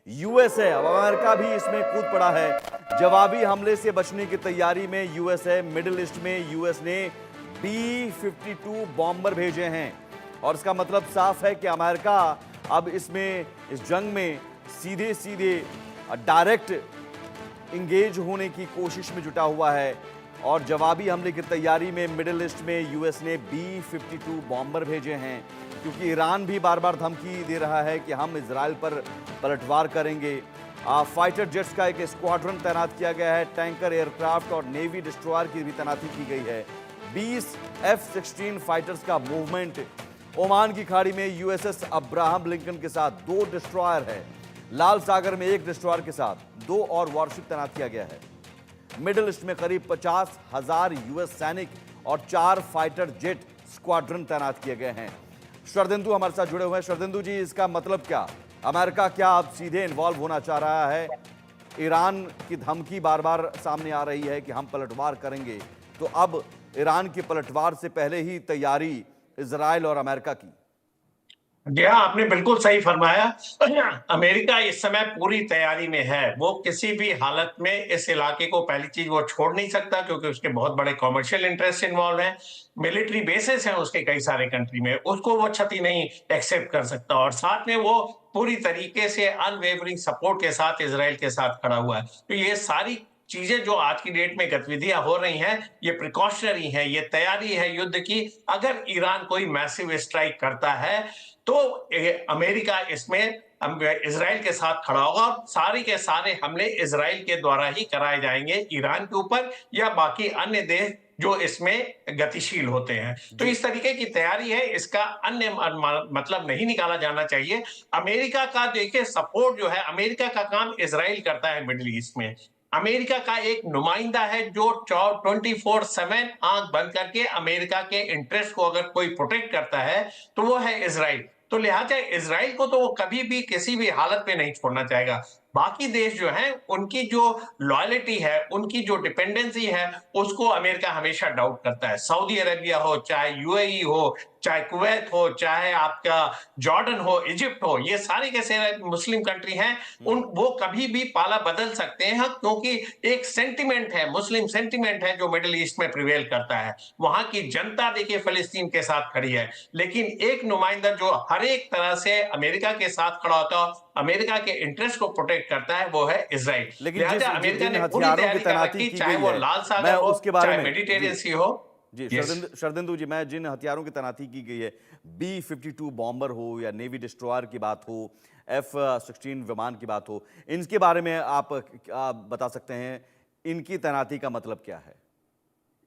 USA, अब America भी इसमें कूद पड़ा है। जवाबी हमले से बचने की तैयारी में यूएसए, मिडिल ईस्ट में यूएस ने B-52 बॉम्बर भेजे हैं और इसका मतलब साफ है कि अमेरिका अब इस जंग में सीधे सीधे डायरेक्ट इंगेज होने की कोशिश में जुटा हुआ है और जवाबी हमले की तैयारी में मिडिल ईस्ट में यूएस ने B-52 बॉम्बर भेजे हैं, क्योंकि ईरान भी बार बार धमकी दे रहा है कि हम इजराइल पर पलटवार करेंगे। फाइटर जेट्स का एक स्क्वाड्रन तैनात किया गया है, टैंकर, एयरक्राफ्ट और नेवी डिस्ट्रॉयर की भी तैनाती की गई है। 20 F-16 फाइटर्स का मूवमेंट। ओमान की खाड़ी में यूएसएस अब्राहम लिंकन के साथ 2 डिस्ट्रॉयर है। लाल सागर में 1 डिस्ट्रॉयर के साथ 2 और वॉरशिप तैनात किया गया है। मिडिल ईस्ट में करीब 50,000 यूएस सैनिक और 4 फाइटर जेट स्क्वाड्रन तैनात किए गए हैं। शरदेंदु हमारे साथ जुड़े हुए हैं। शरदेंदु जी, इसका मतलब क्या? अमेरिका क्या अब सीधे इन्वॉल्व होना चाह रहा है? ईरान की धमकी बार बार सामने आ रही है कि हम पलटवार करेंगे, तो अब ईरान की पलटवार से पहले ही तैयारी इजराइल और अमेरिका की। जी हाँ, आपने बिल्कुल सही फरमाया। अमेरिका इस समय पूरी तैयारी में है। वो किसी भी हालत में इस इलाके को, पहली चीज, वो छोड़ नहीं सकता क्योंकि उसके बहुत बड़े कॉमर्शियल इंटरेस्ट इन्वॉल्व हैं। मिलिट्री बेसेस हैं उसके कई सारे कंट्री में, उसको वो क्षति नहीं एक्सेप्ट कर सकता और साथ में वो पूरी तरीके से अनवेवरिंग सपोर्ट के साथ इजराइल के साथ खड़ा हुआ है। तो ये सारी चीजें जो आज की डेट में गतिविधियां हो रही हैं, ये प्रिकॉशनरी है, ये तैयारी है युद्ध की। अगर ईरान कोई मैसिव स्ट्राइक करता है तो अमेरिका इसमें इजराइल के साथ खड़ा होगा और सारे के सारे हमले इजराइल के द्वारा ही कराए जाएंगे ईरान के ऊपर या बाकी अन्य देश जो इसमें गतिशील होते हैं। तो इस तरीके की तैयारी है, इसका अन्य मतलब नहीं निकाला जाना चाहिए। अमेरिका का देखिए सपोर्ट जो है, अमेरिका का काम इजराइल करता है मिडिल ईस्ट में। अमेरिका का एक नुमाइंदा है जो 24/7 आंख बंद करके अमेरिका के इंटरेस्ट को अगर कोई प्रोटेक्ट करता है तो वो है इजराइल। तो लिहाजा इजराइल को तो वो कभी भी किसी भी हालत में नहीं छोड़ना चाहेगा। बाकी देश जो हैं उनकी जो लॉयल्टी है, उनकी जो डिपेंडेंसी है, उसको अमेरिका हमेशा डाउट करता है। सऊदी अरेबिया हो, चाहे यूएई हो, चाहे कुवैत हो, चाहे आपका जॉर्डन हो, इजिप्ट हो, ये सारे के सारे मुस्लिम कंट्री हैं। उन वो कभी भी पाला बदल सकते हैं क्योंकि एक सेंटिमेंट है, मुस्लिम सेंटिमेंट है जो मिडिल ईस्ट में प्रिवेल करता है। वहां की जनता देखिए फिलिस्तीन के साथ खड़ी है, लेकिन एक नुमाइंदा जो हर एक तरह से अमेरिका के साथ खड़ा होता है, अमेरिका के इंटरेस्ट को प्रोटेक्ट करता है, वो है इजराइल। लेकिन लिहाजा अमेरिका जिन ने पूरी हथियारों की तैयारी कर तैनाती रखी, की चाहे गई वो है, लाल मैं सागर हो, उसके बारे चाहे में मेडिटेरियन सी हो। जी यस। शरदेंदु जी, मैं जिन हथियारों की तैनाती की गई है, B-52 बॉम्बर हो या नेवी डिस्ट्रॉयर की बात हो, F-16 विमान की बात हो, इनके बारे में आप बता सकते हैं, इनकी तैनाती का मतलब क्या है?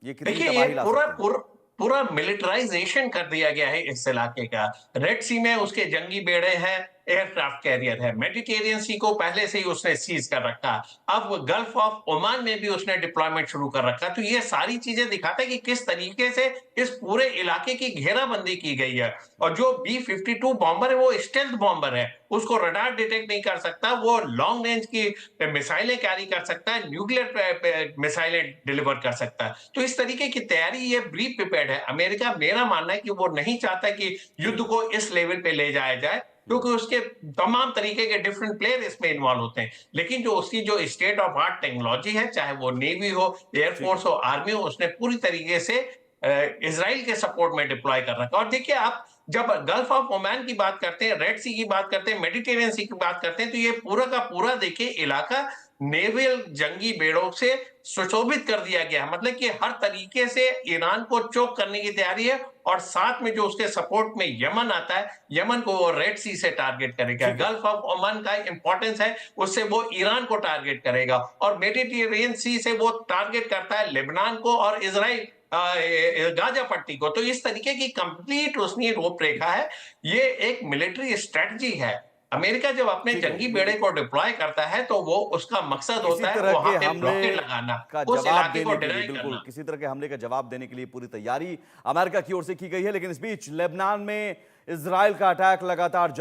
ये कितनी देखिए ये तबाही ला पूरा सकते हैं? पूरा पूरा मिलिटराइजेशन कर दिया गया है इस इलाके का। रेड सी में उसके जंगी बेड़े हैं, एयरक्राफ्ट कैरियर है। मेडिटेरियन सी को पहले से ही उसने सीज कर रखा। अब गल्फ ऑफ ओमान में भी उसने डिप्लॉयमेंट शुरू कर रखा। तो ये सारी चीजें दिखाता है कि किस तरीके से इस पूरे इलाके की घेराबंदी की गई है। और जो B-52 बॉम्बर है वो स्टेल्थ बॉम्बर है, उसको रडार डिटेक्ट नहीं कर सकता, वो लॉन्ग रेंज की मिसाइलें कैरी कर सकता है, न्यूक्लियर मिसाइलें डिलीवर कर सकता है। तो इस तरीके की तैयारी, ये ब्री प्रिपेयर्ड है। अमेरिका, मेरा मानना है कि वो नहीं चाहता कि युद्ध को इस लेवल पे ले जाया जाए क्योंकि उसके तमाम तरीके के डिफरेंट प्लेयर इसमें इन्वॉल्व होते हैं। लेकिन जो उसकी जो स्टेट ऑफ आर्ट टेक्नोलॉजी है, चाहे वो नेवी हो, ठीक एयरफोर्स है। हो, आर्मी हो, उसने पूरी तरीके से इसराइल के सपोर्ट में डिप्लॉय कर रखा। और देखिए आप जब गल्फ ऑफ ओमान की बात करते हैं, रेड सी की बात करते हैं, मेडिटेरियन सी की बात करते हैं, तो ये पूरा का पूरा देखिए इलाका नेवल जंगी बेड़ों से सुशोभित कर दिया गया है। मतलब कि हर तरीके से ईरान को चोक करने की तैयारी है और साथ में जो उसके सपोर्ट में यमन आता है, यमन को वो रेड सी से टारगेट करेगा। ठीक है। गल्फ ऑफ ओमान का इंपॉर्टेंस है, उससे वो ईरान को टारगेट करेगा और मेडिटेरियन सी से वो टारगेट करता है लेबनान को और इजराइल गाजा पट्टी को। तो इस तरीके की कंप्लीट उसने रूपरेखा है। ये एक मिलिट्री स्ट्रेटजी है। अमेरिका जब अपने ठीक है। जंगी बेड़े को डिप्लॉय करता है तो वो उसका मकसद किसी होता है तरह वहां के पे हमले ब्लॉकेड लगाना, का उस जवाब इलाके को देने के लिए, डिनाई बिल्कुल करना। किसी तरह के हमले का जवाब देने के लिए पूरी तैयारी अमेरिका की ओर से की गई है। लेकिन इस बीच लेबनान में इजराइल का अटैक लगातार